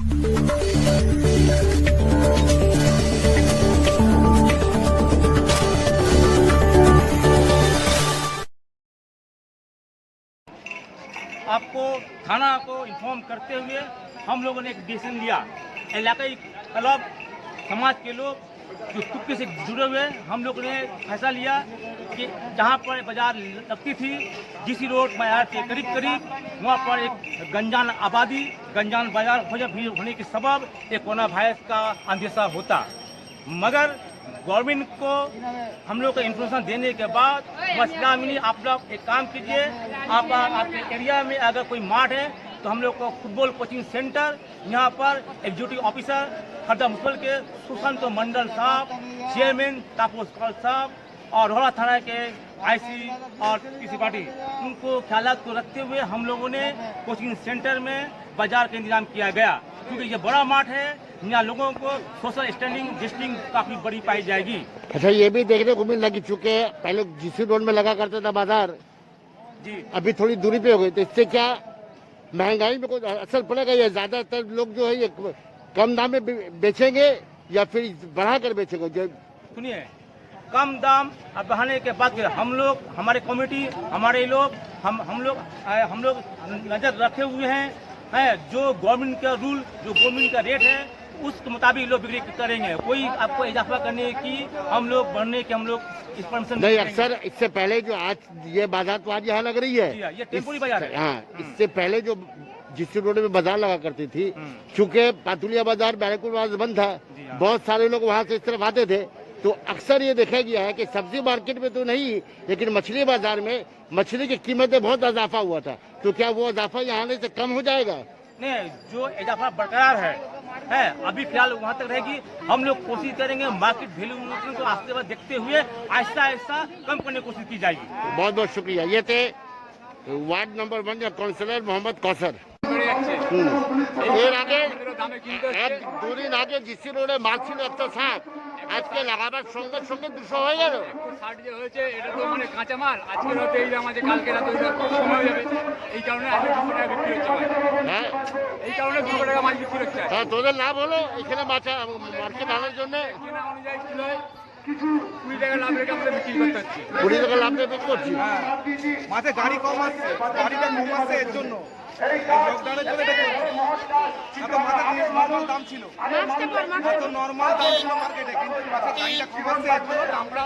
आपको थाना को इन्फॉर्म करते हुए हम लोगों ने एक डिसीजन लिया। इलाकाई क्लब समाज के लोग जो तुक्के से जुड़े हुए हम लोगों ने फैसला लिया कि जहाँ पर बाजार लगती थी जीसी रोड बाजार के करीब वहाँ पर एक गंजान आबादी गंजान बाजार भीड़ होने के सबब एक कोरोना वायरस का अंदेशा होता, मगर गवर्नमेंट को हम लोग को इन्फॉर्मेशन देने के बाद मसला मिली। आप लोग एक काम कीजिए, आप आपके एरिया में अगर कोई मार्ट है तो हम लोग को फुटबॉल कोचिंग सेंटर यहाँ पर एग्जीक्यूटिव ऑफिसर खर्दा मुसल के सुशांत मंडल साहब, चेयरमैन तापोस कौल साहब और रोहड़ा थाना के आईसी और पीसी पार्टी, उनको ख्याल को रखते हुए हम लोगों ने कोचिंग सेंटर में बाजार का इंतजाम किया गया। क्योंकि ये बड़ा मार्ट है, यहाँ लोगों को सोशल स्टैंडिंग डिस्टिंग काफी बड़ी पाई जाएगी। अच्छा, ये भी देखने को मिल लगी चुके पहले जीसी रोड में लगा करता था बाजार जी, अभी थोड़ी दूरी पे हो गई, तो इससे क्या महंगाई में कोई असर पड़ेगा या ज्यादातर लोग जो है ये कम दाम में बेचेंगे या फिर बढ़ा कर बेचेंगे? जो सुनिए, कम दाम बढ़ाने के बाद हम लोग हमारे कमेटी हमारे लोग हम लोग नजर रखे हुए हैं जो गवर्नमेंट का रूल जो गवर्नमेंट का रेट है उसके मुताबिक लोग बिक्री करेंगे। कोई आपको इजाफा करने की हम लोग बढ़ने के हम लोग इस परमिशन नहीं। अक्सर इससे पहले जो आज ये बाजार तो आज यहाँ लग रही है, ये टेम्पोरी बाजार है। हाँ, इससे पहले जो जिस रोड में बाजार लगा करती थी, चूंकि पातुलिया बाजार बैरकपुर बाजार बंद था, बहुत सारे लोग वहाँ से इस तरफ आते थे, तो अक्सर ये देखा गया है कि सब्जी मार्केट में तो नहीं लेकिन मछली बाजार में मछली की कीमतें बहुत इजाफा हुआ था, तो क्या वो इजाफा यहाँ आने से कम हो जाएगा? नहीं, जो इजाफा बरकरार है अभी फिलहाल वहाँ तक रहेगी। हम लोग कोशिश करेंगे मार्केट वैल्यू को आस्ते बाद देखते हुए आहिस्ता आहिस्ता कम करने की कोशिश की जाएगी। बहुत बहुत शुक्रिया। ये थे वार्ड नंबर 1 के काउंसलर मोहम्मद कौसर। এক দুদিন আগে জিসি রোডে মারছিল একটা সাপ, আজকে লাগাবার সঙ্গে সঙ্গে 200 হয়ে গেল। 60 যে হয়েছে এটা তো মানে কাঁচা মাল, আজকে রাতে এই আমাদের কালকে রাতে সময় হয়ে যাবে, এই কারণে আজকে 200 টাকা বিক্রি হচ্ছে। হ্যাঁ, এই কারণে 200 টাকা মাছ বিক্রি হচ্ছে। হ্যাঁ, তোদের লাভ হলো এখানে মার্কেট আনার জন্য। এখানে অনুযায়ী ছিল কিছু 20 টাকা লাভ রেখে আমরা বিক্রি করতে হচ্ছে। 20 টাকা লাভ রেখে বিক্রি করছি। মাঝে গাড়ি কম আসছে, গাড়িটা কম আসছে এর জন্য লকডাউনের জন্য নর্মাল দাম ছিল, নর্মাল দাম ছিল মার্কেটে, কিন্তু মাঝে গাড়িটা কম আসছে এর জন্য আমরা